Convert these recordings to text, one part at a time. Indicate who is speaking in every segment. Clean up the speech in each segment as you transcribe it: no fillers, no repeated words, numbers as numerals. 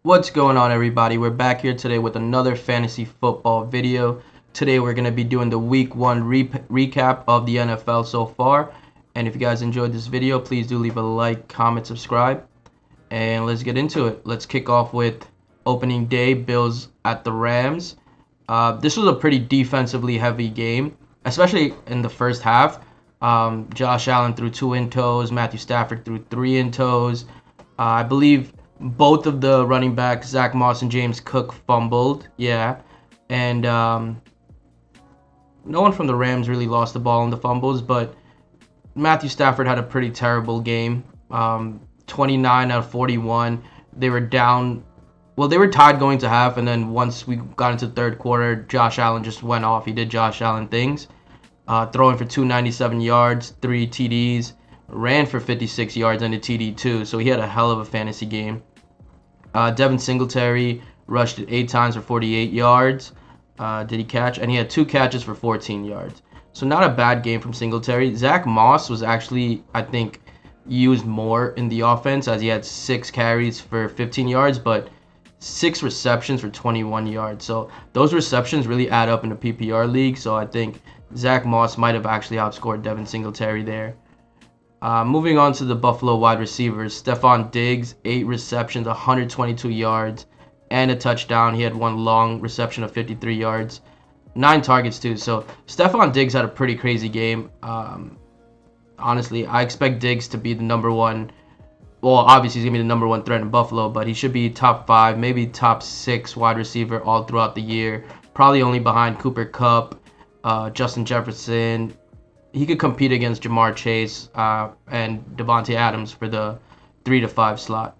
Speaker 1: What's going on, everybody? We're back here today with another fantasy football video. Today we're going to be doing the week 1 recap of the NFL so far. And if you guys enjoyed this video, please do leave a like, comment, subscribe. And let's get into it. Let's kick off with opening day, Bills at the Rams. This was a pretty defensively heavy game, especially in the first half. Josh Allen threw 2 in toes. Matthew Stafford threw 3 in toes. I believe both of the running backs, Zach Moss and James Cook, fumbled. Yeah. And no one from the Rams really lost the ball in the fumbles, but Matthew Stafford had a pretty terrible game. 29 out of 41. They were down. Well, they were tied going to half, and then once we got into the third quarter, Josh Allen just went off. He did Josh Allen things. Throwing for 297 yards, 3 TDs, ran for 56 yards and a TD too, so he had a hell of a fantasy game. Devin Singletary rushed it 8 times for 48 yards. Did he catch? And he had 2 catches for 14 yards. So not a bad game from Singletary. Zach Moss was actually, I think, used more in the offense as he had 6 carries for 15 yards, but 6 receptions for 21 yards. So those receptions really add up in a PPR league. So I think Zach Moss might have actually outscored Devin Singletary there. Moving on to the Buffalo wide receivers, Stephon Diggs, 8 receptions, 122 yards, and a touchdown. He had 1 long reception of 53 yards, 9 targets too. So Stephon Diggs had a pretty crazy game. Honestly, I expect Diggs to be the number one. Well, obviously he's going to be the number 1 threat in Buffalo, but he should be top 5, maybe top 6 wide receiver all throughout the year. Probably only behind Cooper Kupp, Justin Jefferson. He could compete against Jamar Chase and Devontae Adams for the 3 to 5 slot.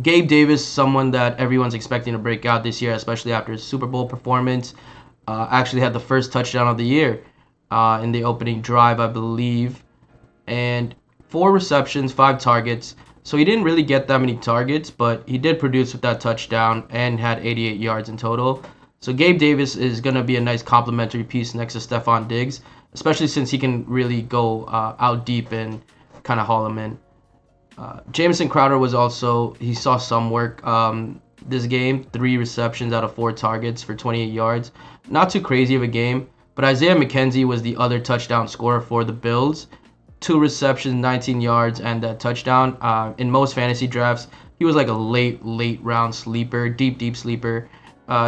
Speaker 1: Gabe Davis, someone that everyone's expecting to break out this year, especially after his Super Bowl performance, actually had the first touchdown of the year in the opening drive, I believe. And 4 receptions, 5 targets. So he didn't really get that many targets, but he did produce with that touchdown and had 88 yards in total. So Gabe Davis is going to be a nice complementary piece next to Stephon Diggs, especially since he can really go out deep and kind of haul him in. Jamison Crowder was also, he saw some work this game. 3 receptions out of 4 targets for 28 yards. Not too crazy of a game, but Isaiah McKenzie was the other touchdown scorer for the Bills. 2 receptions, 19 yards, and that touchdown. In most fantasy drafts, he was like a late round sleeper, deep sleeper.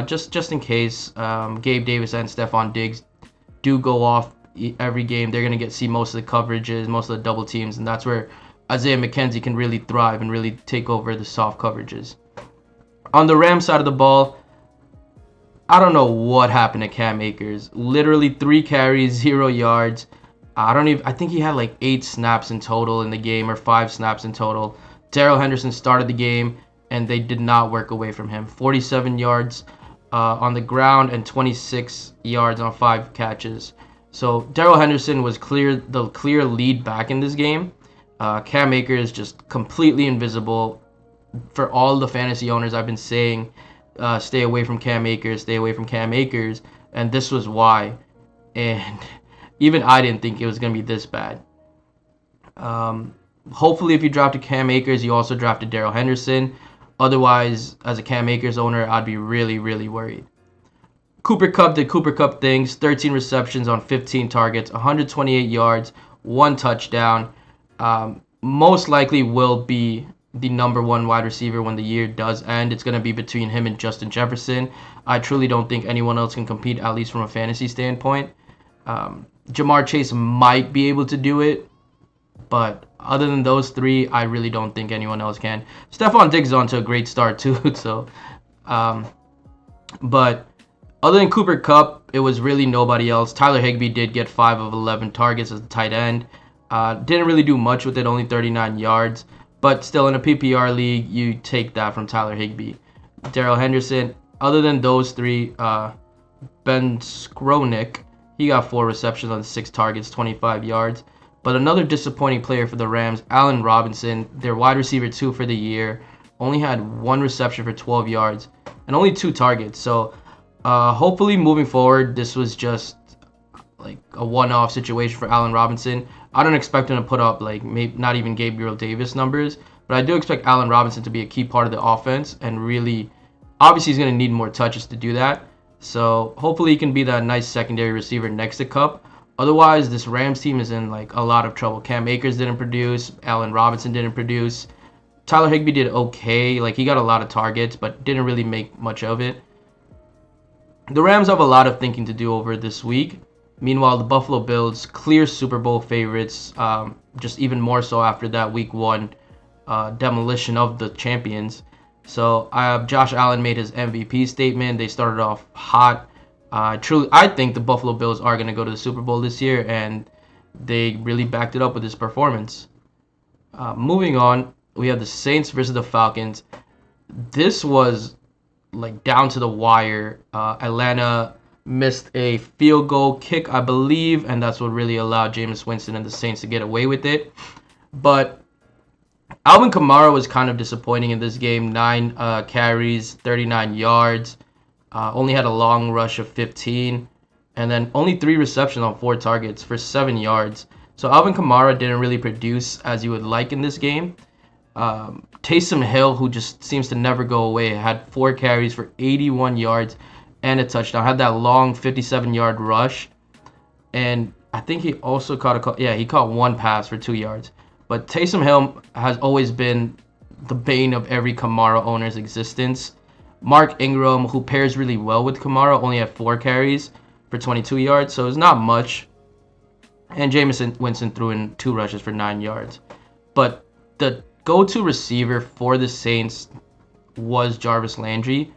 Speaker 1: Just in case Gabe Davis and Stephon Diggs do go off every game, they're going to see most of the coverages, most of the double teams, and that's where Isaiah McKenzie can really thrive and really take over the soft coverages. On the Rams side of the ball, I don't know what happened to Cam Akers. Literally 3 carries, 0 yards. I think he had like 8 snaps in total in the game, or 5 snaps in total. Darrell Henderson started the game, and they did not work away from him. 47 yards on the ground and 26 yards on 5 catches. So Darrell Henderson was the clear lead back in this game. Cam Akers just completely invisible. For all the fantasy owners, I've been saying, stay away from Cam Akers, stay away from Cam Akers, and this was why. And even I didn't think it was going to be this bad. Hopefully, if you drafted Cam Akers, you also drafted Darrell Henderson. Otherwise, as a Cam Akers owner, I'd be really worried. Cooper Kupp did Cooper Kupp things. 13 receptions on 15 targets, 128 yards, 1 touchdown. Most likely will be the number 1 wide receiver when the year does end. It's going to be between him and Justin Jefferson. I truly don't think anyone else can compete, at least from a fantasy standpoint. Jamar Chase might be able to do it, but other than those 3, I really don't think anyone else can. Stephon Diggs is on to a great start too. So, but other than Cooper Kupp, it was really nobody else. Tyler Higbee did get 5 of 11 targets as a tight end. Didn't really do much with it, only 39 yards. But still, in a PPR league, you take that from Tyler Higbee. Darrell Henderson, other than those 3, Ben Skronik, he got 4 receptions on 6 targets, 25 yards. But another disappointing player for the Rams, Allen Robinson, their wide receiver 2 for the year, only had 1 reception for 12 yards and only 2 targets. So hopefully moving forward, this was just like a one-off situation for Allen Robinson. I don't expect him to put up like maybe not even Gabriel Davis numbers, but But I do expect Allen Robinson to be a key part of the offense, and really, obviously he's going to need more touches to do that. So hopefully he can be that nice secondary receiver next to Kupp. Otherwise, this Rams team is in like a lot of trouble. Cam Akers didn't produce. Allen Robinson didn't produce. Tyler Higbee did okay. Like, he got a lot of targets, but didn't really make much of it. The Rams have a lot of thinking to do over this week. Meanwhile, the Buffalo Bills, clear Super Bowl favorites, just even more so after that Week 1 demolition of the champions. So Josh Allen made his MVP statement. They started off hot. I think the Buffalo Bills are going to go to the Super Bowl this year, and they really backed it up with his performance. Moving on, we have the Saints versus the Falcons. This was like down to the wire. Atlanta missed a field goal kick, I believe, and that's what really allowed Jameis Winston and the Saints to get away with it. But Alvin Kamara was kind of disappointing in this game. 9 carries, 39 yards. Only had a long rush of 15. And then only 3 receptions on 4 targets for 7 yards. So Alvin Kamara didn't really produce as you would like in this game. Taysom Hill, who just seems to never go away, had 4 carries for 81 yards and a touchdown. Had that long 57-yard rush. And I think he also caught he caught 1 pass for 2 yards. But Taysom Hill has always been the bane of every Kamara owner's existence. Mark Ingram, who pairs really well with Kamara, only had 4 carries for 22 yards, so it's not much. And Jameis Winston threw in 2 rushes for 9 yards. But the go-to receiver for the Saints was Jarvis Landry,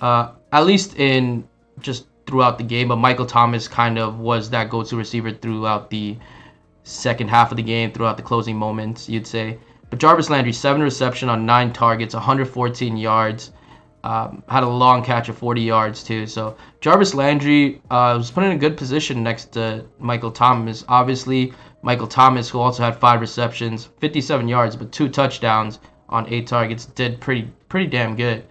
Speaker 1: at least in just throughout the game. But Michael Thomas kind of was that go-to receiver throughout the second half of the game, throughout the closing moments, you'd say. But Jarvis Landry, 7 reception on 9 targets, 114 yards. Had a long catch of 40 yards too. So Jarvis Landry was put in a good position next to Michael Thomas. Obviously, Michael Thomas, who also had 5 receptions, 57 yards, but 2 touchdowns on 8 targets, did pretty damn good.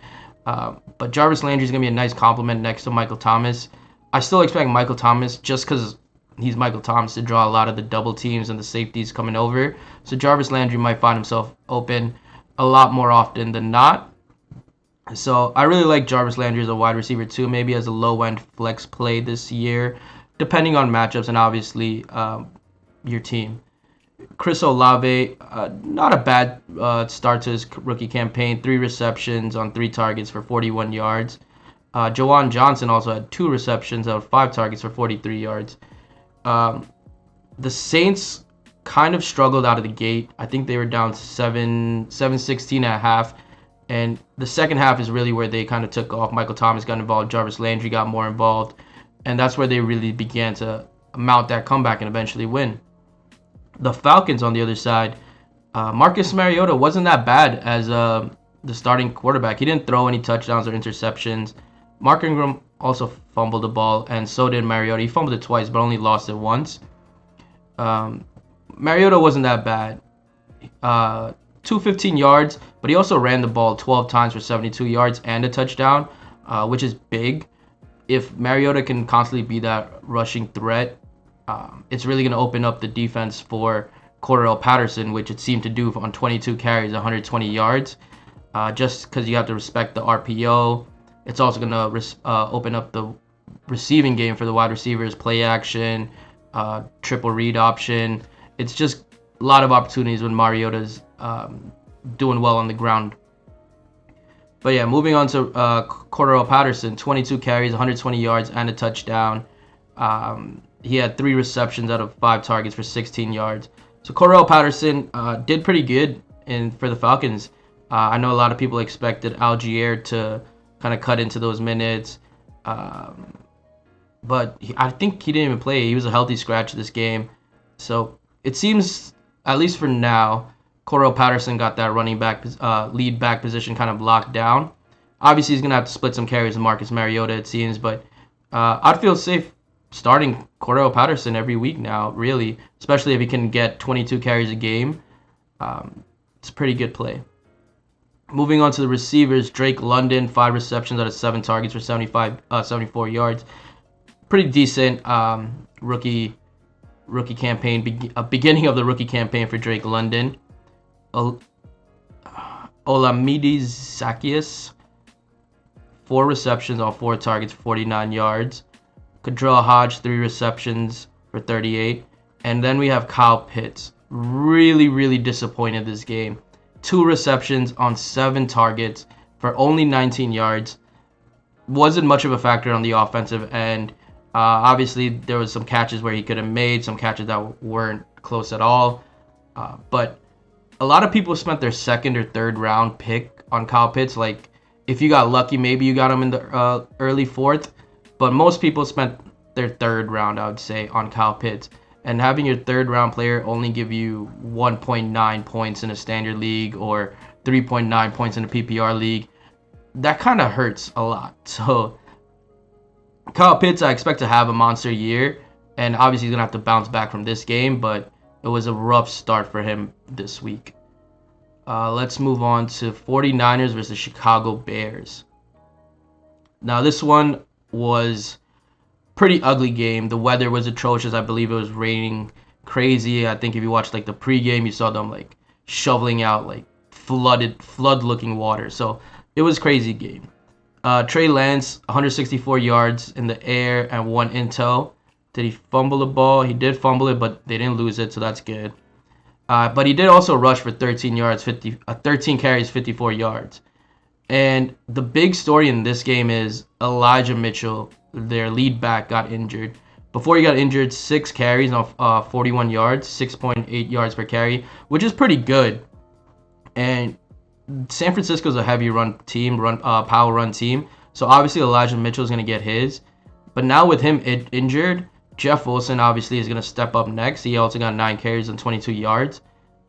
Speaker 1: But Jarvis Landry is going to be a nice compliment next to Michael Thomas. I still expect Michael Thomas, just because he's Michael Thomas, to draw a lot of the double teams and the safeties coming over. So Jarvis Landry might find himself open a lot more often than not. So I really like Jarvis Landry as a wide receiver too, maybe as a low-end flex play this year, depending on matchups and obviously your team. Chris Olave, not a bad start to his rookie campaign. 3 receptions on 3 targets for 41 yards. Jawan Johnson also had 2 receptions out of 5 targets for 43 yards. The Saints kind of struggled out of the gate. I think they were down 7-16 at half. And the second half is really where they kind of took off. Michael Thomas got involved. Jarvis Landry got more involved. And that's where they really began to mount that comeback and eventually win. The Falcons, on the other side, Marcus Mariota wasn't that bad as the starting quarterback. He didn't throw any touchdowns or interceptions. Mark Ingram also fumbled the ball, and so did Mariota. He fumbled it twice, but only lost it once. Mariota wasn't that bad. 215 yards, but he also ran the ball 12 times for 72 yards and a touchdown, which is big. If Mariota can constantly be that rushing threat, it's really going to open up the defense for Cordarrelle Patterson, which it seemed to do on 22 carries, 120 yards. Just because you have to respect the RPO. It's also going to open up the receiving game for the wide receivers, play action, triple read option. It's just a lot of opportunities when Mariota's doing well on the ground. But yeah, moving on to Cordarrelle Patterson, 22 carries, 120 yards, and a touchdown. He had 3 receptions out of 5 targets for 16 yards. So Cordarrelle Patterson did pretty good for the Falcons. I know a lot of people expected Algier to kind of cut into those minutes. But I think he didn't even play. He was a healthy scratch this game. So it seems, at least for now, Cordarrelle Patterson got that running back, lead back position kind of locked down. Obviously, he's going to have to split some carries with Marcus Mariota, it seems. But I'd feel safe starting Cordarrelle Patterson every week now, really. Especially if he can get 22 carries a game. It's a pretty good play. Moving on to the receivers, Drake London, 5 receptions out of 7 targets for 74 yards. Pretty decent rookie campaign, beginning of the rookie campaign for Drake London. Olamide Zaccheaus, 4 receptions on 4 targets, 49 yards. Kadrell Hodge, 3 receptions for 38. And then we have Kyle Pitts. Really disappointed this game. 2 receptions on 7 targets for only 19 yards. Wasn't much of a factor on the offensive end. Obviously, there was some catches where he could have made, some catches that weren't close at all. But a lot of people spent their second or third round pick on Kyle Pitts. Like, if you got lucky, maybe you got him in the early fourth. But most people spent their third round, I would say, on Kyle Pitts. And having your third round player only give you 1.9 points in a standard league or 3.9 points in a PPR league, that kind of hurts a lot. So Kyle Pitts, I expect to have a monster year, and obviously he's going to have to bounce back from this game, but it was a rough start for him this week. Let's move on to 49ers versus Chicago Bears. Now, this one was pretty ugly game. The weather was atrocious. I believe it was raining crazy. I think if you watched like the pregame, you saw them like shoveling out like flood-looking water. So it was a crazy game. Trey Lance, 164 yards in the air and 1 in tow. Did he fumble the ball? He did fumble it, but they didn't lose it, so that's good. But he did also rush for 13 yards, 13 carries, 54 yards. And the big story in this game is Elijah Mitchell, their lead back, got injured. Before he got injured, 6 carries on 41 yards, 6.8 yards per carry, which is pretty good. And San Francisco's a heavy run team, power run team. So obviously Elijah Mitchell is going to get his. But now with him injured, Jeff Wilson obviously is going to step up next. He also got 9 carries and 22 yards.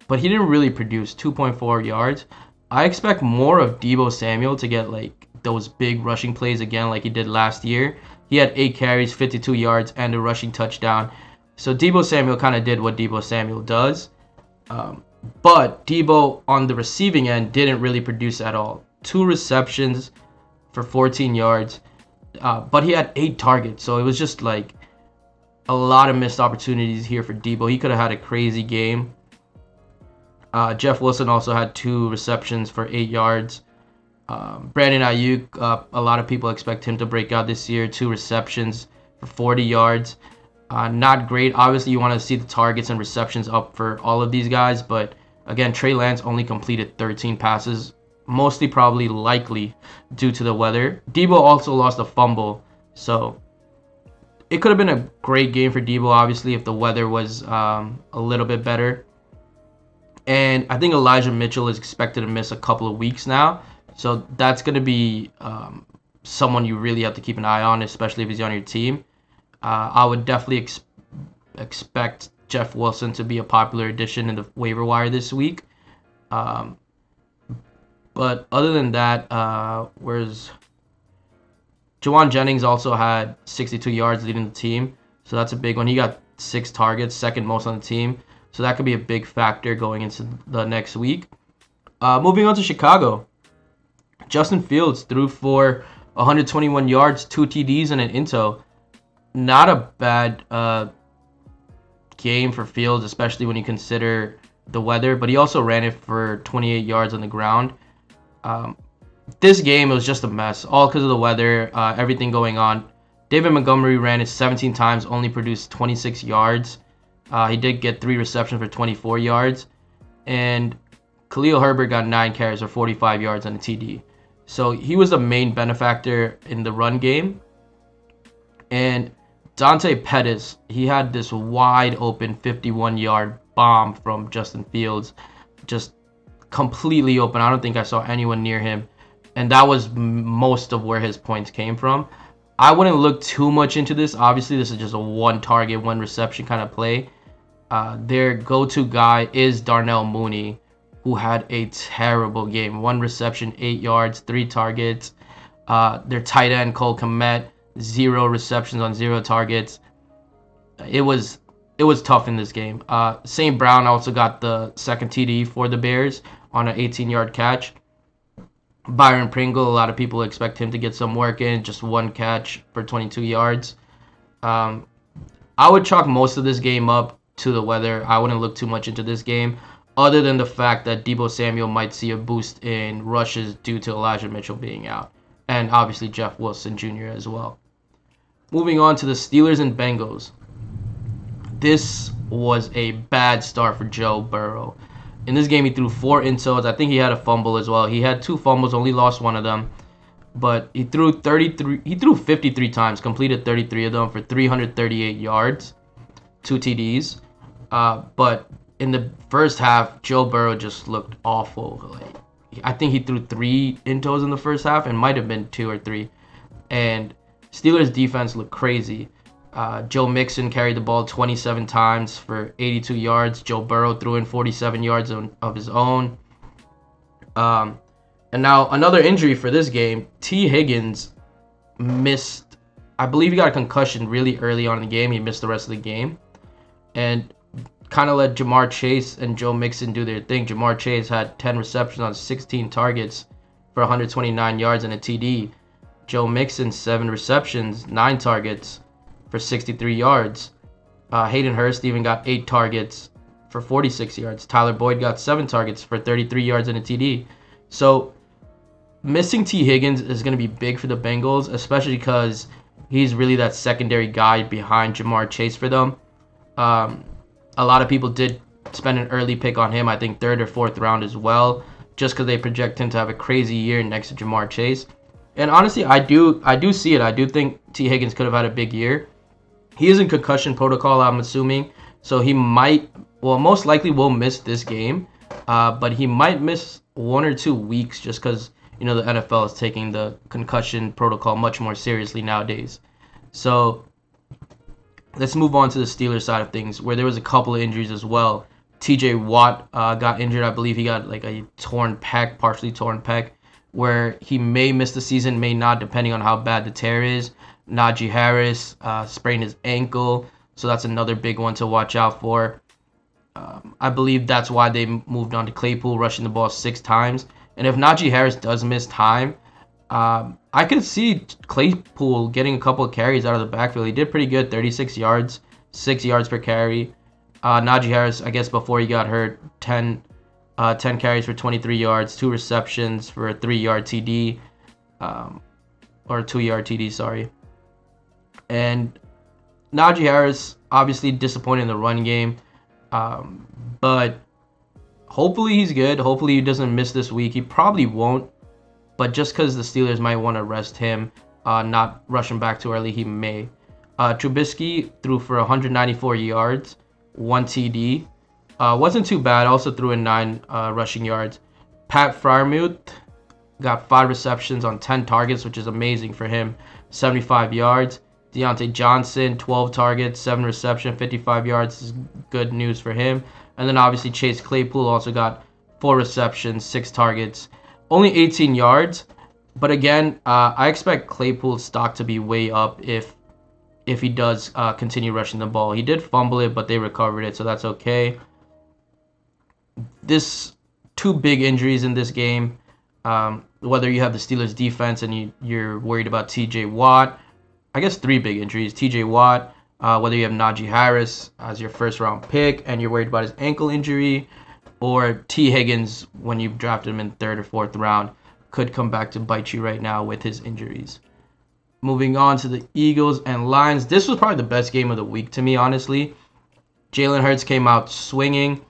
Speaker 1: But he didn't really produce 2.4 yards. I expect more of Deebo Samuel to get like those big rushing plays again like he did last year. He had 8 carries, 52 yards, and a rushing touchdown. So Deebo Samuel kind of did what Deebo Samuel does. But Deebo on the receiving end didn't really produce at all. 2 receptions for 14 yards. But he had 8 targets. So it was just like a lot of missed opportunities here for Deebo. He could have had a crazy game. Jeff Wilson also had 2 receptions for 8 yards. Brandon Ayuk, a lot of people expect him to break out this year. 2 receptions for 40 yards. Not great. Obviously, you want to see the targets and receptions up for all of these guys. But again, Trey Lance only completed 13 passes. Mostly probably likely due to the weather. Deebo also lost a fumble. So it could have been a great game for Deebo, obviously, if the weather was a little bit better. And I think Elijah Mitchell is expected to miss a couple of weeks now. So that's going to be someone you really have to keep an eye on, especially if he's on your team. I would definitely expect Jeff Wilson to be a popular addition in the waiver wire this week. But other than that, whereas Jawan Jennings also had 62 yards leading the team. So that's a big one. He got 6 targets, second most on the team. So that could be a big factor going into the next week. Moving on to Chicago. Justin Fields threw for 121 yards, 2 TDs, and an into. Not a bad game for Fields, especially when you consider the weather. But he also ran it for 28 yards on the ground. This game was just a mess, all because of the weather, everything going on. David Montgomery ran it 17 times, only produced 26 yards. He did get 3 receptions for 24 yards. And Khalil Herbert got 9 carries for 45 yards on a TD. So he was the main benefactor in the run game. And Dante Pettis, he had this wide open 51-yard bomb from Justin Fields. Just completely open. I don't think I saw anyone near him. And that was most of where his points came from. I wouldn't look too much into this. Obviously, this is just a 1 target, 1 reception kind of play. Their go-to guy is Darnell Mooney, who had a terrible game. 1 reception, 8 yards, 3 targets. Their tight end, Cole Kmet, 0 receptions on 0 targets. It was tough in this game. St. Brown also got the second TD for the Bears on an 18-yard catch. Byron Pringle, a lot of people expect him to get some work in. Just 1 catch for 22 yards. I would chalk most of this game up to the weather. I wouldn't look too much into this game. other than the fact that Deebo Samuel might see a boost in rushes due to Elijah Mitchell being out, and obviously Jeff Wilson Jr. as well. Moving on to the Steelers and Bengals. This was a bad start for Joe Burrow. In this game, he threw 4 intos. I think he had a fumble as well. He had 2 fumbles, only lost one of them. But he threw 53 times, completed 33 of them for 338 yards, 2 TDs. But in the first half, Joe Burrow just looked awful. Like, I think he threw 3 intos in the first half, and might have been 2 or 3. And Steelers defense looked crazy. Joe Mixon carried the ball 27 times for 82 yards. Joe Burrow threw in 47 yards of his own. And now another injury for this game. T. Higgins missed. I believe he got a concussion really early on in the game. He missed the rest of the game. And kind of let Jamar Chase and Joe Mixon do their thing. Jamar Chase had 10 receptions on 16 targets for 129 yards and a TD. Joe Mixon, 7 receptions, 9 targets for 63 yards. Hayden Hurst even got 8 targets for 46 yards. Tyler Boyd got 7 targets for 33 yards and a TD. So missing T. Higgins is going to be big for the Bengals, especially because he's really that secondary guy behind Jamar Chase for them. A lot of people did spend an early pick on him, I think 3rd or 4th round as well, just because they project him to have a crazy year next to Jamar Chase. And honestly, I do see it. I do think T. Higgins could have had a big year. He is in concussion protocol, I'm assuming, so he most likely will miss this game, but he might miss 1 or 2 weeks just because, the NFL is taking the concussion protocol much more seriously nowadays. So let's move on to the Steelers side of things, where there was a couple of injuries as well. TJ Watt got injured. I believe he got like a partially torn pec, where he may miss the season, may not, depending on how bad the tear is. Najee Harris sprained his ankle, so that's another big one to watch out for. I believe that's why they moved on to Claypool, rushing the ball 6 times. And if Najee Harris does miss time, I could see Claypool getting a couple of carries out of the backfield. He did pretty good, 36 yards, 6 yards per carry. Najee Harris, I guess before he got hurt, 10 carries for 23 yards, 2 receptions for a 3-yard TD, or a 2-yard TD, sorry. And Najee Harris, obviously disappointed in the run game, but hopefully he's good. Hopefully he doesn't miss this week. He probably won't, but just because the Steelers might want to rest him, not rush him back too early, he may. Trubisky threw for 194 yards, 1 TD. Wasn't too bad. Also threw in 9 rushing yards. Pat Freiermuth got 5 receptions on 10 targets, which is amazing for him, 75 yards. Deontay Johnson, 12 targets, 7 receptions, 55 yards. This is good news for him. And then obviously Chase Claypool also got 4 receptions, 6 targets, only 18 yards. But again, I expect Claypool's stock to be way up if he does continue rushing the ball. He did fumble it, but they recovered it, so that's okay. This 2 big injuries in this game. Whether you have the Steelers defense and you're worried about TJ Watt, I guess 3 big injuries. TJ Watt, whether you have Najee Harris as your 1st round pick and you're worried about his ankle injury, or T. Higgins when you drafted him in 3rd or 4th round, could come back to bite you right now with his injuries. Moving on to the Eagles and Lions. This was probably the best game of the week to me, honestly. Jalen Hurts came out swinging,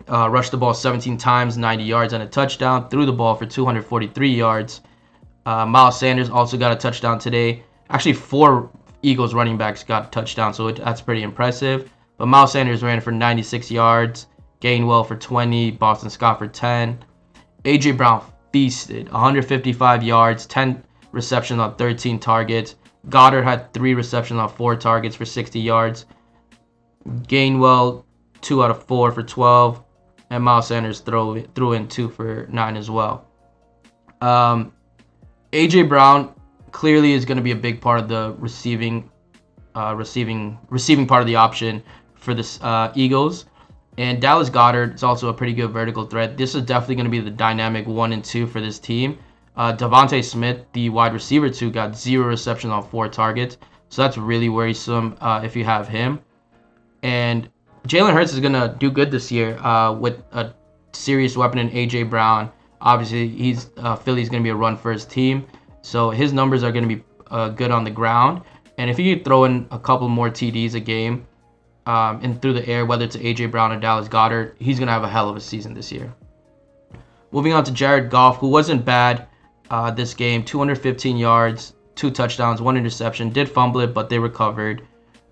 Speaker 1: rushed the ball 17 times, 90 yards and a touchdown, threw the ball for 243 yards. Miles Sanders also got a touchdown today. Actually, 4 Eagles running backs got touchdowns, so that's pretty impressive. But Miles Sanders ran for 96 yards, Gainwell for 20, Boston Scott for 10. A.J. Brown feasted, 155 yards, 10 receptions on 13 targets. Goddard had 3 receptions on 4 targets for 60 yards. Gainwell, 2 out of 4 for 12. And Miles Sanders threw in 2 for 9 as well. A.J. Brown clearly is going to be a big part of the receiving part of the option for the Eagles. And Dallas Goedert is also a pretty good vertical threat. This is definitely going to be the dynamic 1 and 2 for this team. Devontae Smith, the wide receiver 2, got 0 receptions on 4 targets. So that's really worrisome if you have him. And Jalen Hurts is gonna do good this year with a serious weapon in AJ Brown. Obviously, Philly's gonna be a run-first team, so his numbers are gonna be good on the ground. And if he could throw in a couple more TDs a game and through the air, whether it's AJ Brown or Dallas Goedert, he's gonna have a hell of a season this year. Moving on to Jared Goff, who wasn't bad this game. 215 yards, 2 touchdowns, 1 interception. Did fumble it, but they recovered.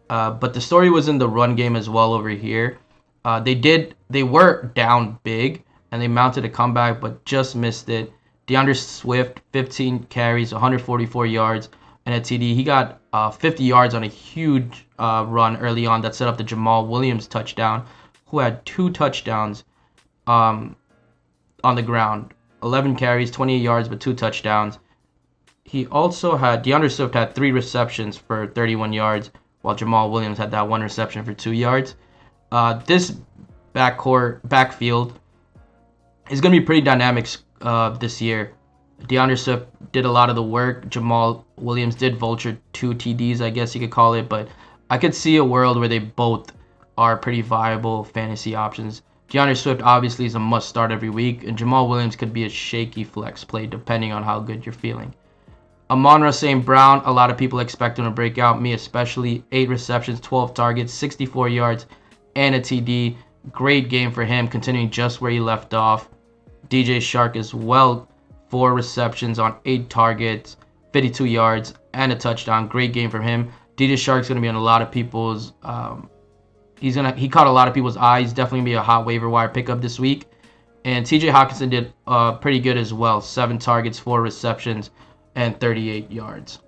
Speaker 1: But the story was in the run game as well over here. They were down big, and they mounted a comeback, but just missed it. DeAndre Swift, 15 carries, 144 yards, and a TD. He got 50 yards on a huge run early on that set up the Jamal Williams touchdown, who had 2 touchdowns on the ground. 11 carries, 28 yards, but 2 touchdowns. He also had, DeAndre Swift had 3 receptions for 31 yards, while Jamal Williams had that 1 reception for 2 yards. This backfield is going to be pretty dynamic this year. DeAndre Swift did a lot of the work. Jamal Williams did vulture 2 TDs, I guess you could call it, but I could see a world where they both are pretty viable fantasy options. DeAndre Swift obviously is a must start every week, and Jamal Williams could be a shaky flex play depending on how good you're feeling. Amon-Ra St. Brown, a lot of people expect him to break out, me especially. 8 receptions, 12 targets, 64 yards, and a TD. Great game for him, continuing just where he left off. DJ Chark as well, 4 receptions on 8 targets, 52 yards, and a touchdown. Great game for him. DJ Chark's going to be on a lot of people's he caught a lot of people's eyes. Definitely be a hot waiver wire pickup this week. And TJ Hawkinson did pretty good as well. 7 targets, 4 receptions, and 38 yards.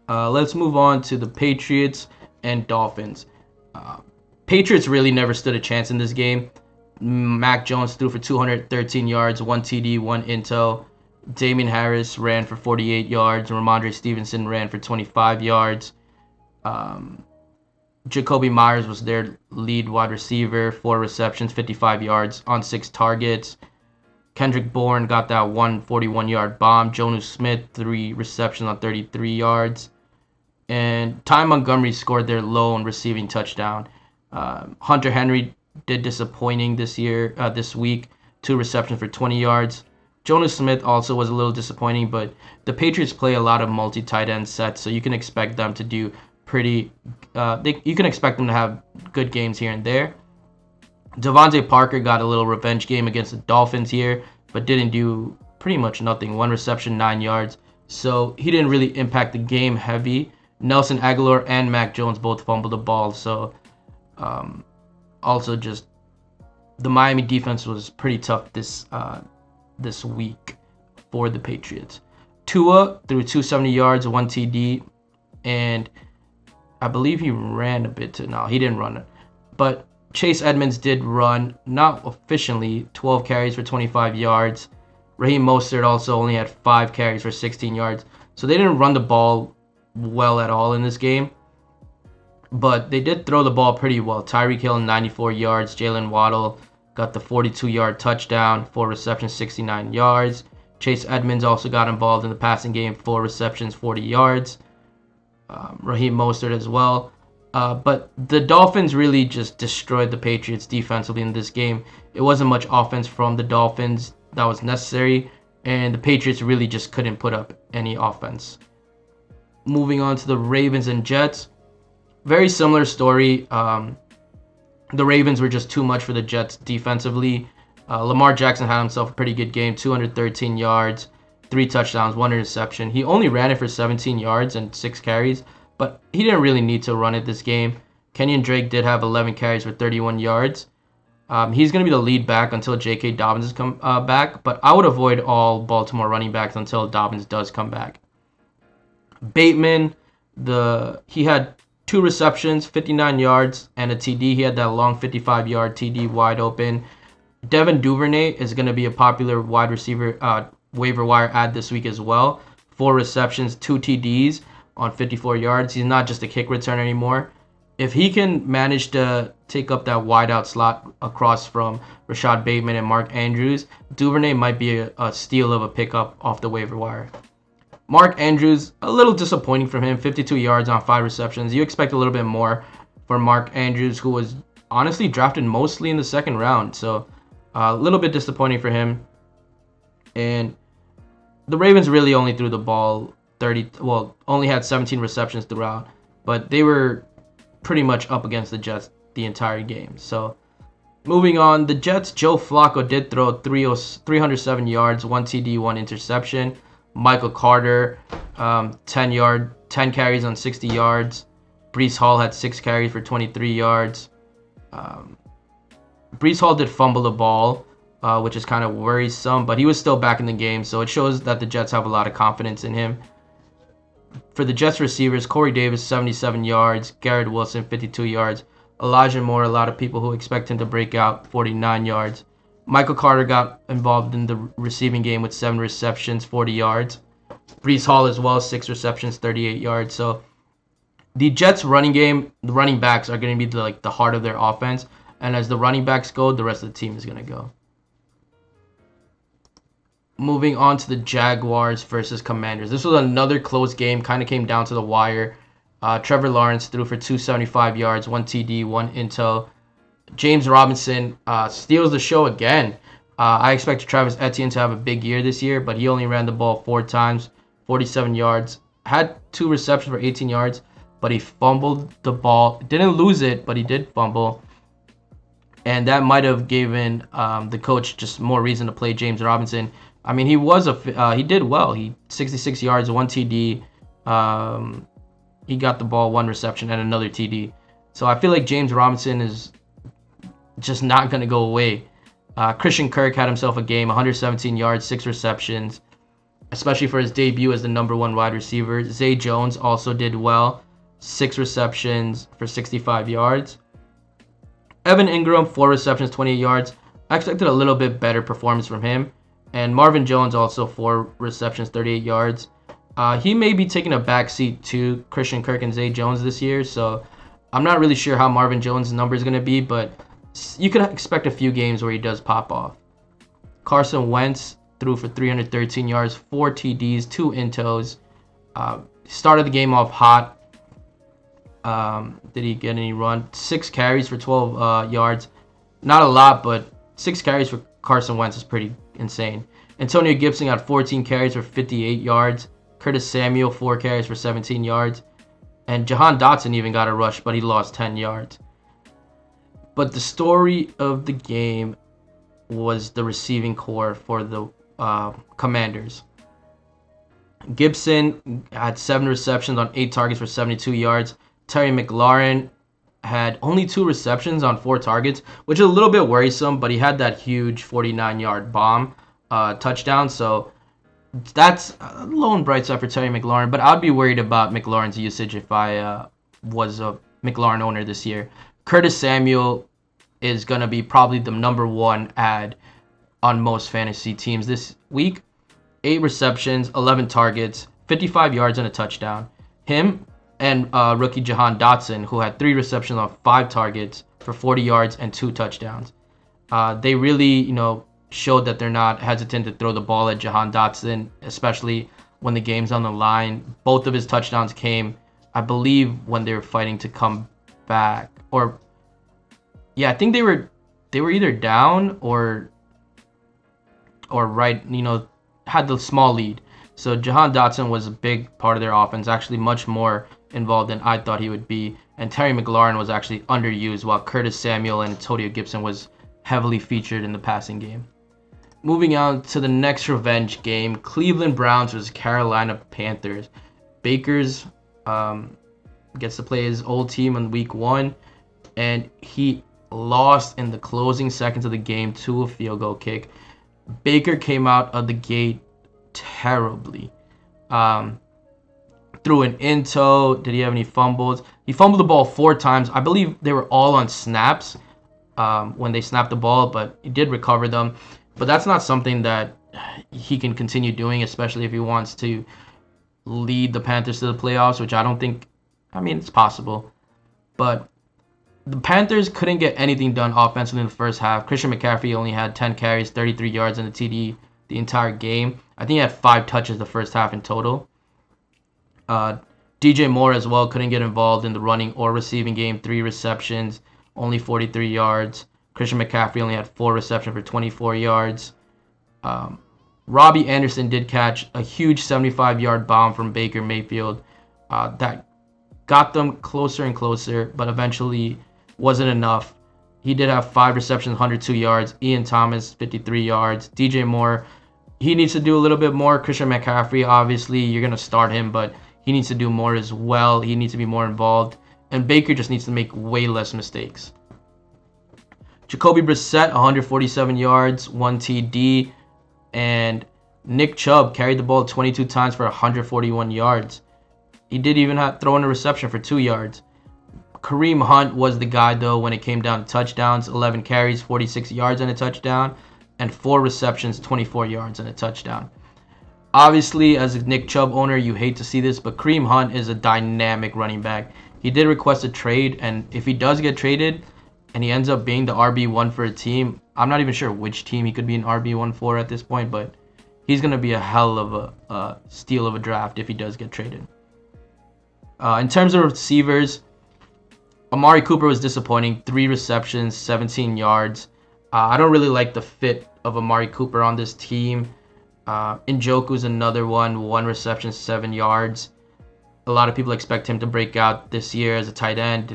Speaker 1: Let's move on to the Patriots and Dolphins. Patriots really never stood a chance in this game. Mac Jones threw for 213 yards, 1 TD, 1 intel. Damian Harris ran for 48 yards. Ramondre Stevenson ran for 25 yards. Jacoby Myers was their lead wide receiver, 4 receptions, 55 yards on 6 targets. Kendrick Bourne got that 141-yard bomb. Jonnu Smith, 3 receptions on 33 yards. And Ty Montgomery scored their lone receiving touchdown. Hunter Henry did disappointing this week, 2 receptions for 20 yards. Jonnu Smith also was a little disappointing, but the Patriots play a lot of multi-tight end sets, so you can expect them to do you can expect them to have good games here and there. Devontae Parker got a little revenge game against the Dolphins here, but didn't do pretty much nothing. 1 reception, 9 yards. So he didn't really impact the game heavy. Nelson Aguilar and Mac Jones both fumbled the ball. So also just the Miami defense was pretty tough this week for the Patriots. Tua threw 270 yards, 1 TD, and I believe he ran a bit no, he didn't run it. But Chase Edmonds did run, not efficiently, 12 carries for 25 yards. Raheem Mostert also only had 5 carries for 16 yards. So they didn't run the ball well at all in this game. But they did throw the ball pretty well. Tyreek Hill, 94 yards. Jalen Waddle got the 42-yard touchdown, 4 receptions, 69 yards. Chase Edmonds also got involved in the passing game, 4 receptions, 40 yards. Raheem Mostert as well. But the Dolphins really just destroyed the Patriots defensively in this game. It wasn't much offense from the Dolphins that was necessary, and the Patriots really just couldn't put up any offense. Moving on to the Ravens and Jets. Very similar story. The Ravens were just too much for the Jets defensively. Lamar Jackson had himself a pretty good game, 213 yards, 3 touchdowns, 1 interception. He only ran it for 17 yards and 6 carries, but he didn't really need to run it this game. Kenyon Drake did have 11 carries for 31 yards. He's going to be the lead back until J.K. Dobbins comes back, but I would avoid all Baltimore running backs until Dobbins does come back. Bateman, he had 2 receptions, 59 yards, and a TD. He had that long 55-yard TD wide open. Devin Duvernay is going to be a popular wide receiver waiver wire ad this week as well. 4 receptions, 2 TDs on 54 yards. He's not just a kick returner anymore. If he can manage to take up that wideout slot across from Rashad Bateman and Mark Andrews, Duvernay might be a steal of a pickup off the waiver wire. Mark Andrews, a little disappointing from him, 52 yards on 5 receptions. You expect a little bit more for Mark Andrews, who was honestly drafted mostly in the second round. So a little bit disappointing for him. And the Ravens really only threw the ball only had 17 receptions throughout, but they were pretty much up against the Jets the entire game. So moving on, the Jets, Joe Flacco did throw 307 yards, 1 TD, 1 interception. Michael Carter, 10 carries on 60 yards. Breece Hall had 6 carries for 23 yards. Breece Hall did fumble the ball, which is kind of worrisome, but he was still back in the game, so it shows that the Jets have a lot of confidence in him. For the Jets receivers, Corey Davis, 77 yards. Garrett Wilson, 52 yards. Elijah Moore, a lot of people who expect him to break out, 49 yards. Michael Carter got involved in the receiving game with 7 receptions, 40 yards. Breece Hall as well, 6 receptions, 38 yards. So the Jets running game, the running backs are going to be the heart of their offense. And as the running backs go, the rest of the team is going to go. Moving on to the Jaguars versus Commanders. This was another close game, kind of came down to the wire. Trevor Lawrence threw for 275 yards, 1 TD, 1 intel. James Robinson steals the show again. I expect Travis Etienne to have a big year this year, but he only ran the ball 4 times, 47 yards. Had 2 receptions for 18 yards, but he fumbled the ball. Didn't lose it, but he did fumble. And that might have given the coach just more reason to play James Robinson. I mean, he did well. He 66 yards, 1 TD. He got the ball, 1 reception, and another TD. So I feel like James Robinson is just not going to go away. Christian Kirk had himself a game, 117 yards, 6 receptions, especially for his debut as the #1 wide receiver. Zay Jones also did well, 6 receptions for 65 yards. Evan Ingram, 4 receptions, 28 yards. I expected a little bit better performance from him. And Marvin Jones also 4 receptions, 38 yards. He may be taking a backseat to Christian Kirk and Zay Jones this year, so I'm not really sure how Marvin Jones' number is going to be, but you could expect a few games where he does pop off. Carson Wentz threw for 313 yards, 4 TDs, 2 intos. Started the game off hot. Did he get any run? 6 carries for 12 yards. Not a lot, but 6 carries for Carson Wentz is pretty insane. Antonio Gibson got 14 carries for 58 yards. Curtis Samuel, 4 carries for 17 yards. And Jahan Dotson even got a rush, but he lost 10 yards. But the story of the game was the receiving core for the Commanders. Gibson had 7 receptions on 8 targets for 72 yards. Terry McLaurin had only 2 receptions on 4 targets, which is a little bit worrisome, but he had that huge 49-yard bomb touchdown, so that's a lone bright side for Terry McLaurin, but I'd be worried about McLaurin's usage if I was a McLaurin owner this year. Curtis Samuel is going to be probably the #1 ad on most fantasy teams this week. 8 receptions, 11 targets, 55 yards and a touchdown. Him and rookie Jahan Dotson, who had 3 receptions on 5 targets for 40 yards and 2 touchdowns. They really, showed that they're not hesitant to throw the ball at Jahan Dotson, especially when the game's on the line. Both of his touchdowns came, I believe, when they were fighting to come back. I think they were either down or right, had the small lead. So Jahan Dotson was a big part of their offense, actually much more involved than I thought he would be. And Terry McLaurin was actually underused, while Curtis Samuel and Antonio Gibson was heavily featured in the passing game. Moving on to the next revenge game, Cleveland Browns versus Carolina Panthers. Baker's gets to play his old team in week 1, and he lost in the closing seconds of the game to a field goal kick. Baker came out of the gate terribly. Threw an into. Did he have any fumbles? He fumbled the ball 4 times. I believe they were all on snaps when they snapped the ball, but he did recover them. But that's not something that he can continue doing, especially if he wants to lead the Panthers to the playoffs, which I don't think, it's possible. But the Panthers couldn't get anything done offensively in the first half. Christian McCaffrey only had 10 carries, 33 yards, and a TD the entire game. I think he had 5 touches the first half in total. DJ Moore as well couldn't get involved in the running or receiving game. 3 receptions, only 43 yards. Christian McCaffrey only had 4 receptions for 24 yards. Robbie Anderson did catch a huge 75-yard bomb from Baker Mayfield that got them closer and closer, but eventually wasn't enough. He did have 5 receptions, 102 yards. Ian Thomas, 53 yards. DJ Moore, he needs to do a little bit more. Christian McCaffrey, obviously, you're going to start him, but he needs to do more as well. He needs to be more involved. And Baker just needs to make way less mistakes. Jacoby Brissett, 147 yards, 1 TD. And Nick Chubb carried the ball 22 times for 141 yards. He did even throw in a reception for 2 yards. Kareem Hunt was the guy, though, when it came down to touchdowns. 11 carries, 46 yards and a touchdown. And 4 receptions, 24 yards and a touchdown. Obviously, as a Nick Chubb owner, you hate to see this, but Kareem Hunt is a dynamic running back. He did request a trade, and if he does get traded and he ends up being the RB1 for a team, I'm not even sure which team he could be an RB1 for at this point, but he's going to be a hell of a steal of a draft if he does get traded. In terms of receivers, Amari Cooper was disappointing. 3 receptions, 17 yards. I don't really like the fit of Amari Cooper on this team. Njoku's another one. 1 reception, 7 yards. A lot of people expect him to break out this year as a tight end.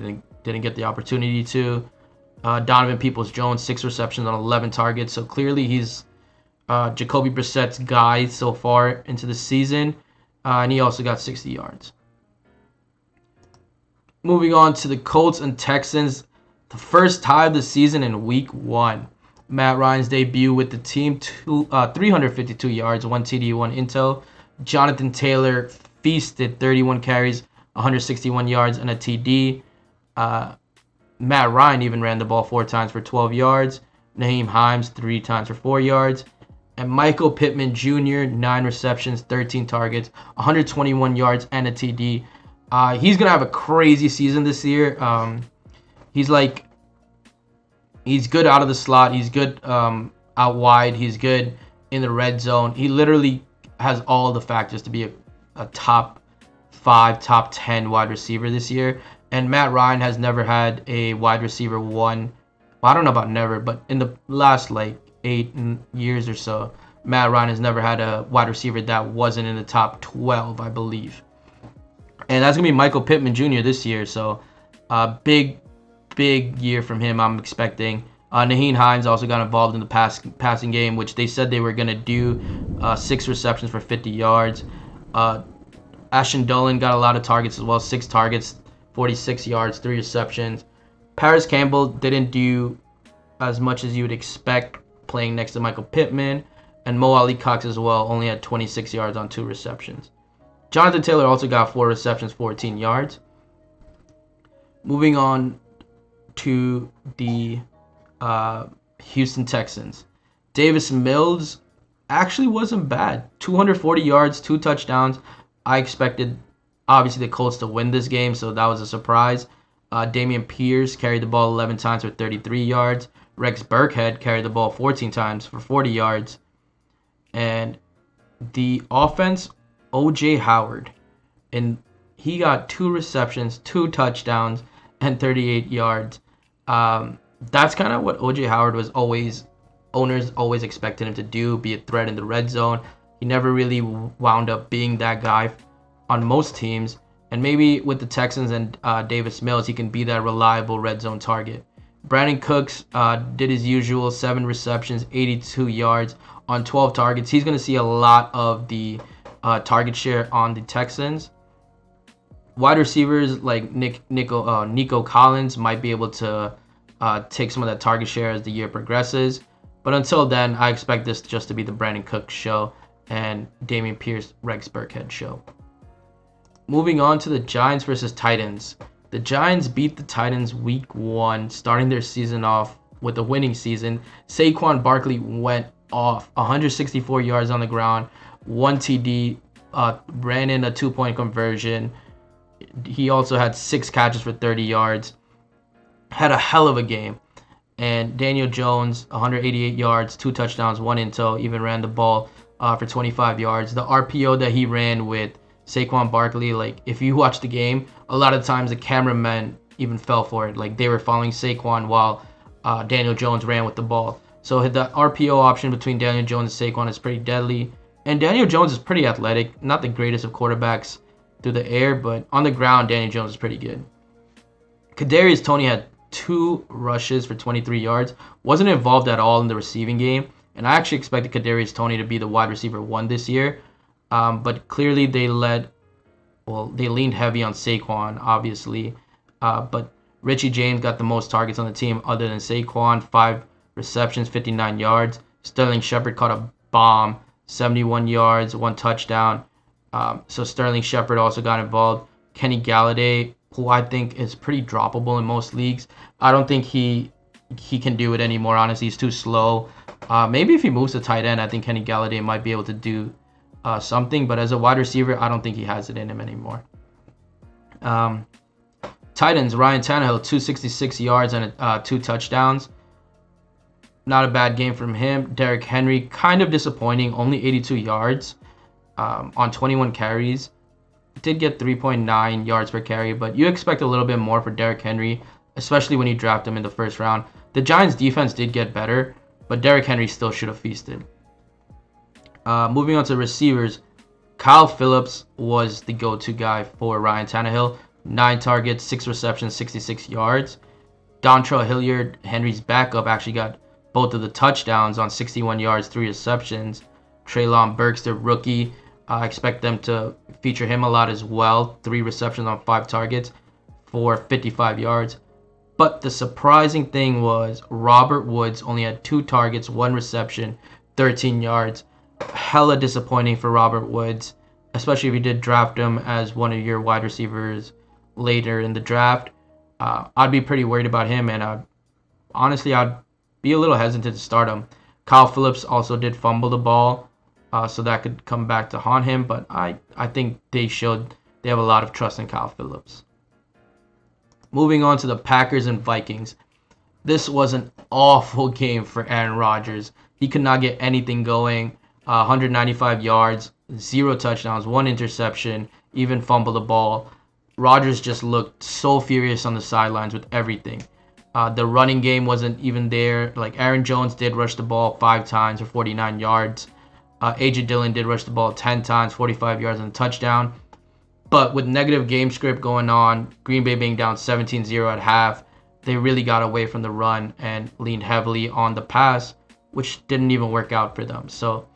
Speaker 1: Didn't get the opportunity to. Donovan Peoples-Jones, 6 receptions on 11 targets. So clearly he's Jacoby Brissett's guy so far into the season. And he also got 60 yards. Moving on to the Colts and Texans. The first tie of the season in Week 1. Matt Ryan's debut with the team, 352 yards, 1 TD, 1 intel. Jonathan Taylor feasted 31 carries, 161 yards, and a TD. Matt Ryan even ran the ball 4 times for 12 yards. Naheem Hines 3 times for 4 yards. And Michael Pittman Jr., 9 receptions, 13 targets, 121 yards, and a TD. He's going to have a crazy season this year. He's good out of the slot. He's good out wide. He's good in the red zone. He literally has all the factors to be a top 5, top 10 wide receiver this year. And Matt Ryan has never had a wide receiver 1. Well, I don't know about never, but in the last 8 years or so, Matt Ryan has never had a wide receiver that wasn't in the top 12, I believe. And that's going to be Michael Pittman Jr. this year. So big year from him, I'm expecting. Naheem Hines also got involved in the passing game, which they said they were going to do. 6 receptions for 50 yards. Ashton Dolan got a lot of targets as well. 6 targets, 46 yards, 3 receptions. Paris Campbell didn't do as much as you would expect playing next to Michael Pittman. And Mo Ali Cox as well only had 26 yards on 2 receptions. Jonathan Taylor also got 4 receptions, 14 yards. Moving on to the Houston Texans. Davis Mills actually wasn't bad. 240 yards, 2 touchdowns. I expected, obviously, the Colts to win this game, so that was a surprise. Dameon Pierce carried the ball 11 times for 33 yards. Rex Burkhead carried the ball 14 times for 40 yards. And the offense, O.J. Howard, and he got 2 receptions, 2 touchdowns, and 38 yards. That's kind of what O.J. Howard was owners always expected him to do, be a threat in the red zone. He never really wound up being that guy on most teams. And maybe with the Texans and Davis Mills, he can be that reliable red zone target. Brandon Cooks did his usual, 7 receptions, 82 yards on 12 targets. He's going to see a lot of the target share on the Texans. Wide receivers like Nico Collins might be able to take some of that target share as the year progresses. But until then, I expect this just to be the Brandon Cooks show and Dameon Pierce, Rex Burkhead show. Moving on to the Giants versus Titans. The Giants beat the Titans Week 1, starting their season off with a winning season. Saquon Barkley went off, 164 yards on the ground, 1 TD, ran in a 2-point conversion. He also had 6 catches for 30 yards. Had a hell of a game. And Daniel Jones, 188 yards, 2 touchdowns, 1 intel, even ran the ball for 25 yards. The RPO that he ran with Saquon Barkley, if you watch the game, a lot of times the cameramen even fell for it. Like, they were following Saquon while Daniel Jones ran with the ball. So the RPO option between Daniel Jones and Saquon is pretty deadly. And Daniel Jones is pretty athletic. Not the greatest of quarterbacks through the air, but on the ground, Daniel Jones is pretty good. Kadarius Toney had 2 rushes for 23 yards. Wasn't involved at all in the receiving game. And I actually expected Kadarius Toney to be the wide receiver 1 this year. But clearly they leaned heavy on Saquon, obviously. But Richie James got the most targets on the team other than Saquon. 5 receptions, 59 yards. Sterling Shepard caught a bomb, 71 yards, 1 touchdown. So Sterling Shepard also got involved. Kenny Galladay, who I think is pretty droppable in most leagues. I don't think he can do it anymore, honestly. He's too slow. Maybe if he moves to tight end, I think Kenny Galladay might be able to do something. But as a wide receiver, I don't think he has it in him anymore. Titans, Ryan Tannehill, 266 yards and 2 touchdowns. Not a bad game from him. Derrick Henry, kind of disappointing, only 82 yards on 21 carries. Did get 3.9 yards per carry, but you expect a little bit more for Derrick Henry, especially when you draft him in the first round. The Giants' defense did get better, but Derrick Henry still should have feasted. Moving on to receivers, Kyle Phillips was the go-to guy for Ryan Tannehill. 9 targets, 6 receptions, 66 yards. Dontrell Hilliard, Henry's backup, actually got both of the touchdowns on 61 yards, 3 receptions. Treylon Burks, the rookie, I expect them to feature him a lot as well. 3 receptions on 5 targets for 55 yards. But the surprising thing was Robert Woods only had 2 targets, 1 reception, 13 yards. Hella disappointing for Robert Woods, especially if you did draft him as one of your wide receivers later in the draft. I'd be pretty worried about him, and honestly, I'd be a little hesitant to start him. Kyle Phillips also did fumble the ball, so that could come back to haunt him, but I think they have a lot of trust in Kyle Phillips. Moving on to the Packers and Vikings. This was an awful game for Aaron Rodgers. He could not get anything going. 195 yards, 0 touchdowns, 1 interception, even fumbled the ball. Rodgers just looked so furious on the sidelines with everything. The running game wasn't even there. Like, Aaron Jones did rush the ball 5 times for 49 yards. A.J. Dillon did rush the ball 10 times, 45 yards and a touchdown. But with negative game script going on, Green Bay being down 17-0 at half, they really got away from the run and leaned heavily on the pass, which didn't even work out for them. So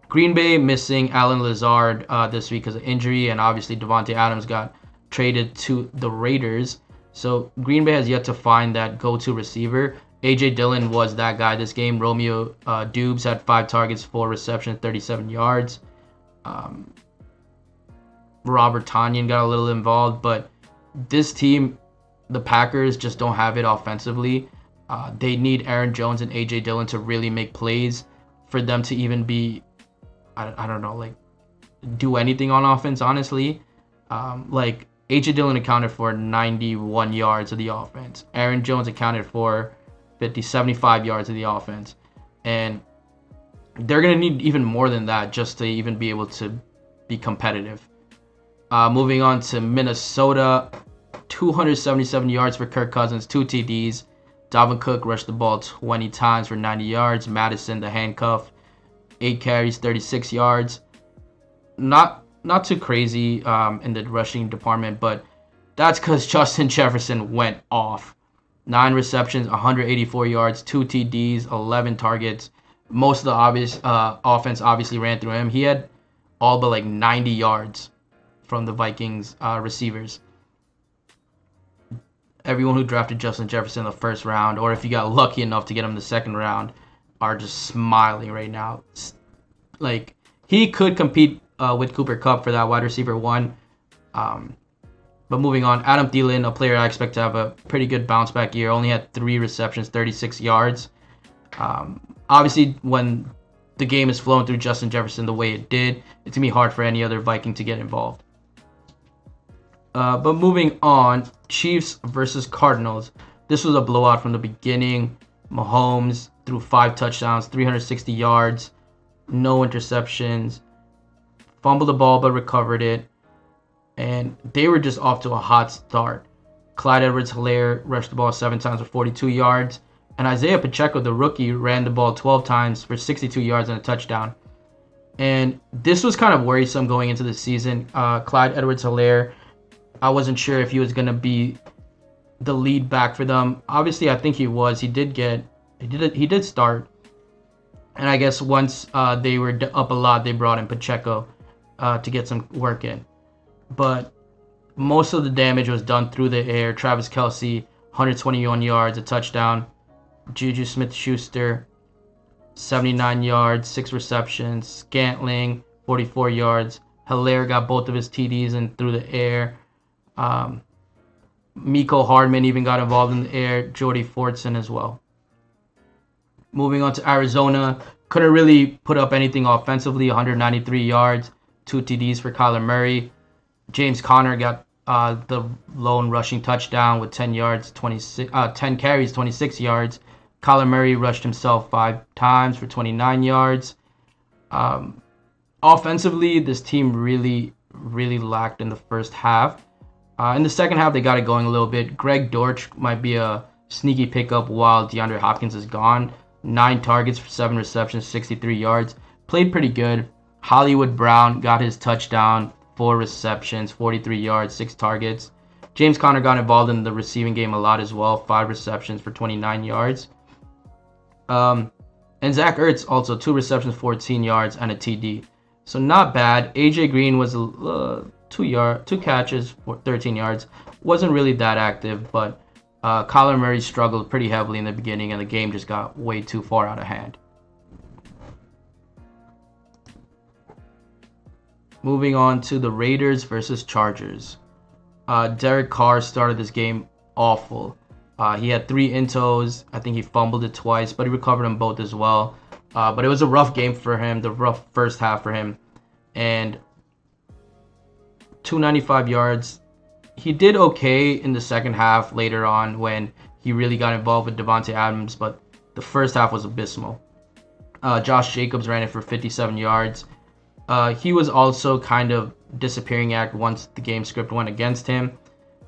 Speaker 1: Green Bay missing Allen Lazard this week because of injury, and obviously Devontae Adams got traded to the Raiders. So Green Bay has yet to find that go-to receiver. A.J. Dillon was that guy this game. Romeo Dubes had 5 targets, 4 receptions, 37 yards. Robert Tonyan got a little involved, but this team, the Packers, just don't have it offensively. They need Aaron Jones and A.J. Dillon to really make plays for them to even be, I don't know, like, do anything on offense, honestly. Like, A.J. Dillon accounted for 91 yards of the offense. Aaron Jones accounted for 75 yards of the offense. And they're going to need even more than that just to even be able to be competitive. Moving on to Minnesota, 277 yards for Kirk Cousins, 2 TDs. Dalvin Cook rushed the ball 20 times for 90 yards. Madison, the handcuff, 8 carries, 36 yards. Not too crazy in the rushing department, but that's because Justin Jefferson went off. 9 receptions, 184 yards, 2 TDs, 11 targets. Most of the offense obviously ran through him. He had all but like 90 yards from the Vikings receivers. Everyone who drafted Justin Jefferson in the first round, or if you got lucky enough to get him in the second round, are just smiling right now. Like, he could compete with Cooper Kupp for that wide receiver 1. But moving on, Adam Thielen, a player I expect to have a pretty good bounce back year, only had 3 receptions, 36 yards. Obviously, when the game is flowing through Justin Jefferson the way it did, it's going to be hard for any other Viking to get involved. But moving on, Chiefs versus Cardinals. This was a blowout from the beginning. Mahomes threw 5 touchdowns, 360 yards, no interceptions. Fumbled the ball but recovered it. And they were just off to a hot start. Clyde Edwards-Helaire rushed the ball 7 times for 42 yards. And Isaiah Pacheco, the rookie, ran the ball 12 times for 62 yards and a touchdown. And this was kind of worrisome going into the season. Clyde Edwards-Helaire, I wasn't sure if he was going to be the lead back for them. Obviously, I think he was. He did start. And I guess once they were up a lot, they brought in Pacheco to get some work in. But most of the damage was done through the air. Travis Kelce, 121 yards, a touchdown. Juju Smith-Schuster, 79 yards, 6 receptions. Scantling, 44 yards. Helaire got both of his TDs in through the air. Miko Hardman even got involved in the air. Jordy Fortson as well. Moving on to Arizona, couldn't really put up anything offensively. 193 yards, 2 TDs for Kyler Murray. James Conner got the lone rushing touchdown with 10 carries, 26 yards. Kyler Murray rushed himself 5 times for 29 yards. Offensively, this team really lacked in the first half. In the second half, they got it going a little bit. Greg Dortch might be a sneaky pickup while DeAndre Hopkins is gone. 9 targets for 7 receptions, 63 yards. Played pretty good. Hollywood Brown got his touchdown, 4 receptions, 43 yards, 6 targets. James Conner got involved in the receiving game a lot as well. 5 receptions for 29 yards. And Zach Ertz also 2 receptions, 14 yards, and a TD. So not bad. AJ Green was 2 catches for 13 yards. Wasn't really that active, but Kyler Murray struggled pretty heavily in the beginning, and the game just got way too far out of hand. Moving on to the Raiders versus Chargers. Derek Carr started this game awful. He had 3 intos. I think he fumbled it twice, but he recovered them both as well. But it was a rough game for him, the rough first half for him. And 295 yards. He did okay in the second half later on when he really got involved with Devontae Adams, but the first half was abysmal. Josh Jacobs ran it for 57 yards. He was also kind of disappearing act once the game script went against him.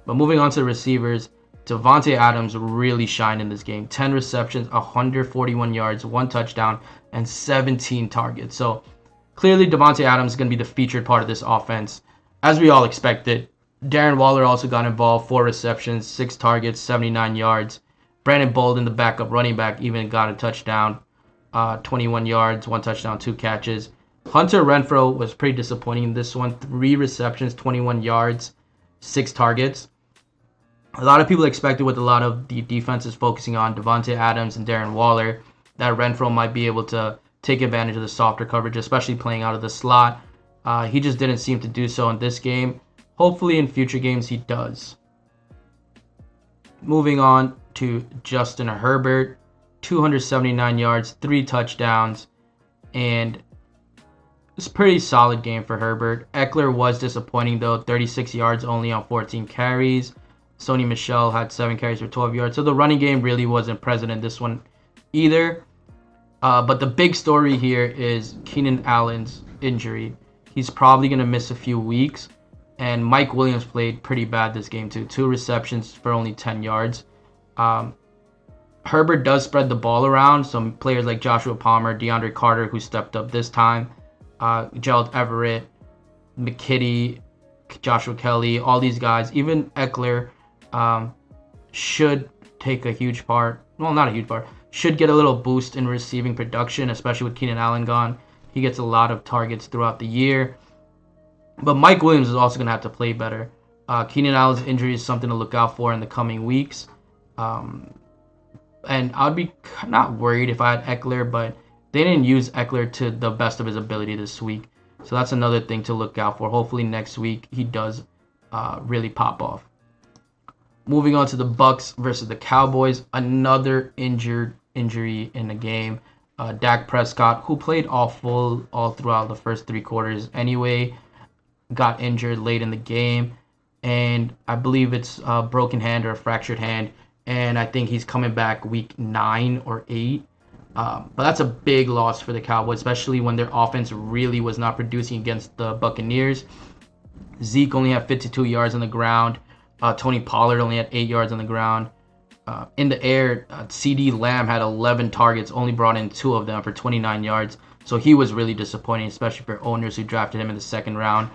Speaker 1: But moving on to the receivers, Devontae Adams really shined in this game. 10 receptions, 141 yards, 1 touchdown, and 17 targets. So clearly Devontae Adams is going to be the featured part of this offense, as we all expected. Darren Waller also got involved, 4 receptions, 6 targets, 79 yards. Brandon Bolden, the backup running back, even got a touchdown, 21 yards, 1 touchdown, 2 catches. Hunter Renfrow was pretty disappointing in this one. 3 receptions, 21 yards, 6 targets. A lot of people expected, with a lot of the defenses focusing on Devontae Adams and Darren Waller, that Renfrow might be able to take advantage of the softer coverage, especially playing out of the slot. He just didn't seem to do so in this game. Hopefully in future games he does. Moving on to Justin Herbert, 279 yards, 3 touchdowns, and it's a pretty solid game for Herbert. Eckler was disappointing though, 36 yards only on 14 carries. Sony Michel had 7 carries for 12 yards. So the running game really wasn't present in this one either. But the big story here is Keenan Allen's injury. He's probably going to miss a few weeks. And Mike Williams played pretty bad this game too. 2 receptions for only 10 yards. Herbert does spread the ball around. Some players like Joshua Palmer, DeAndre Carter, who stepped up this time, Gerald Everett, McKitty, Joshua Kelly, all these guys, even Eckler should take a huge part. Well, not a huge part. Should get a little boost in receiving production, especially with Keenan Allen gone. He gets a lot of targets throughout the year. But Mike Williams is also going to have to play better. Keenan Allen's injury is something to look out for in the coming weeks. And I'd be not worried if I had Eckler, but they didn't use Eckler to the best of his ability this week. So that's another thing to look out for. Hopefully next week he does really pop off. Moving on to the Bucs versus the Cowboys. Another injury in the game. Dak Prescott, who played awful all throughout the first 3 quarters anyway, got injured late in the game. And I believe it's a broken hand or a fractured hand. And I think he's coming back week 9 or 8. But that's a big loss for the Cowboys, especially when their offense really was not producing against the Buccaneers. Zeke only had 52 yards on the ground. Tony Pollard only had 8 yards on the ground. In the air, CD Lamb had 11 targets, only brought in 2 of them for 29 yards. So he was really disappointing, especially for owners who drafted him in the second round.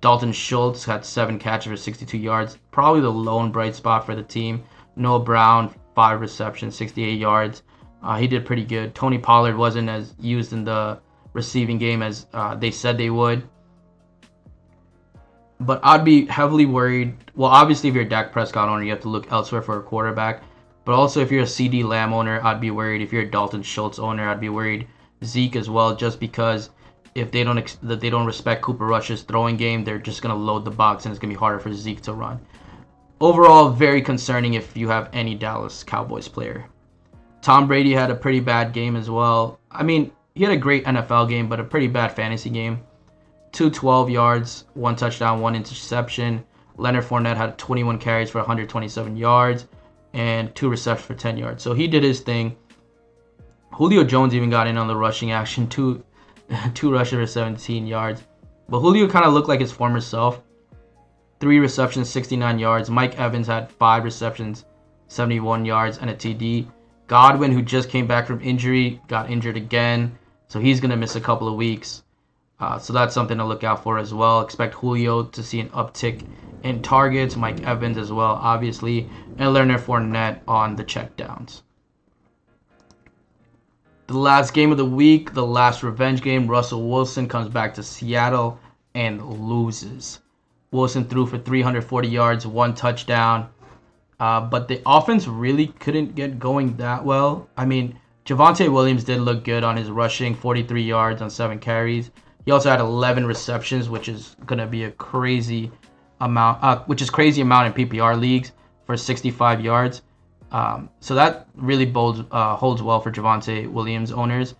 Speaker 1: Dalton Schultz had 7 catches for 62 yards. Probably the lone bright spot for the team. Noah Brown, 5 receptions, 68 yards. He did pretty good. Tony Pollard wasn't as used in the receiving game as they said they would. But I'd be heavily worried. Well, obviously, if you're a Dak Prescott owner, you have to look elsewhere for a quarterback. But also, if you're a CD Lamb owner, I'd be worried. If you're a Dalton Schultz owner, I'd be worried. Zeke as well, just because if they don't respect Cooper Rush's throwing game, they're just gonna load the box, and it's gonna be harder for Zeke to run. Overall, very concerning if you have any Dallas Cowboys player. Tom Brady had a pretty bad game as well. I mean, he had a great NFL game, but a pretty bad fantasy game. 212 yards, 1 touchdown, 1 interception. Leonard Fournette had 21 carries for 127 yards and 2 receptions for 10 yards. So he did his thing. Julio Jones even got in on the rushing action, two rushes for 17 yards. But Julio kind of looked like his former self. 3 receptions, 69 yards. Mike Evans had 5 receptions, 71 yards, and a TD. Godwin, who just came back from injury, got injured again. So he's going to miss a couple of weeks. So that's something to look out for as well. Expect Julio to see an uptick in targets. Mike Evans as well, obviously. And Leonard Fournette on the checkdowns. The last game of the week, the last revenge game, Russell Wilson comes back to Seattle and loses. Wilson threw for 340 yards, 1 touchdown. But the offense really couldn't get going that well. I mean, Javonte Williams did look good on his rushing, 43 yards on 7 carries. He also had 11 receptions, which is going to be a crazy amount, crazy amount in PPR leagues for 65 yards. So that really holds well for Javonte Williams owners.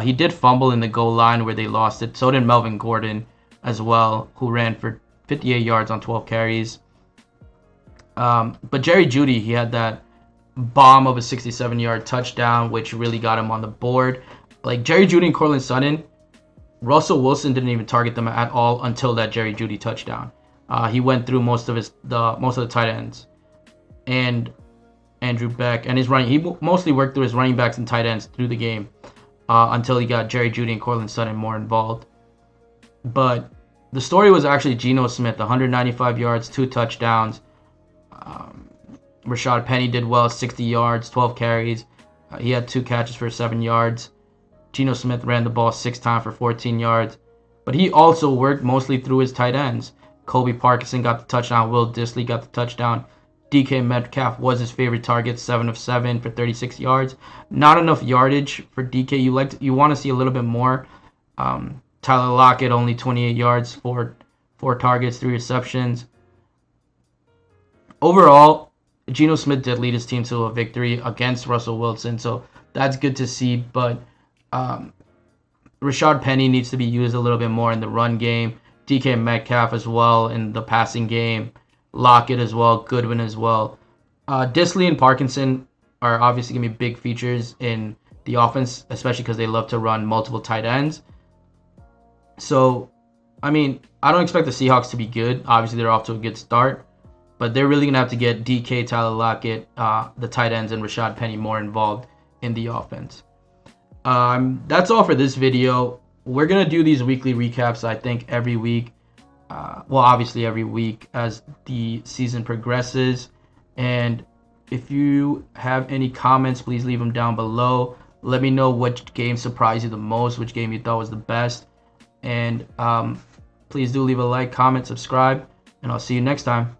Speaker 1: He did fumble in the goal line where they lost it. So did Melvin Gordon as well, who ran for 58 yards on 12 carries. But Jerry Jeudy, he had that bomb of a 67-yard touchdown, which really got him on the board. Like Jerry Jeudy and Courtland Sutton, Russell Wilson didn't even target them at all until that Jerry Jeudy touchdown. He went through most of the tight ends, and Andrew Beck and his running. He mostly worked through his running backs and tight ends through the game until he got Jerry Jeudy and Courtland Sutton more involved. But the story was actually Geno Smith, 195 yards, 2 touchdowns. Rashad Penny did well, 60 yards, 12 carries. He had 2 catches for 7 yards. Geno Smith ran the ball 6 times for 14 yards. But he also worked mostly through his tight ends. Kobe Parkinson got the touchdown. Will Dissly got the touchdown. DK Metcalf was his favorite target, 7 of 7 for 36 yards. Not enough yardage for DK. You want to see a little bit more. Tyler Lockett only 28 yards, 4 targets, 3 receptions. Overall, Geno Smith did lead his team to a victory against Russell Wilson, so that's good to see. But Rashad Penny needs to be used a little bit more in the run game. DK Metcalf as well in the passing game. Lockett as well. Goodwin as well. Dissly and Parkinson are obviously going to be big features in the offense, especially because they love to run multiple tight ends. So, I mean, I don't expect the Seahawks to be good. Obviously, they're off to a good start. But they're really going to have to get DK, Tyler Lockett, the tight ends, and Rashad Penny more involved in the offense. That's all for this video. We're going to do these weekly recaps, I think, every week. Obviously every week as the season progresses. And if you have any comments, please leave them down below. Let me know which game surprised you the most, which game you thought was the best. And please do leave a like, comment, subscribe, and I'll see you next time.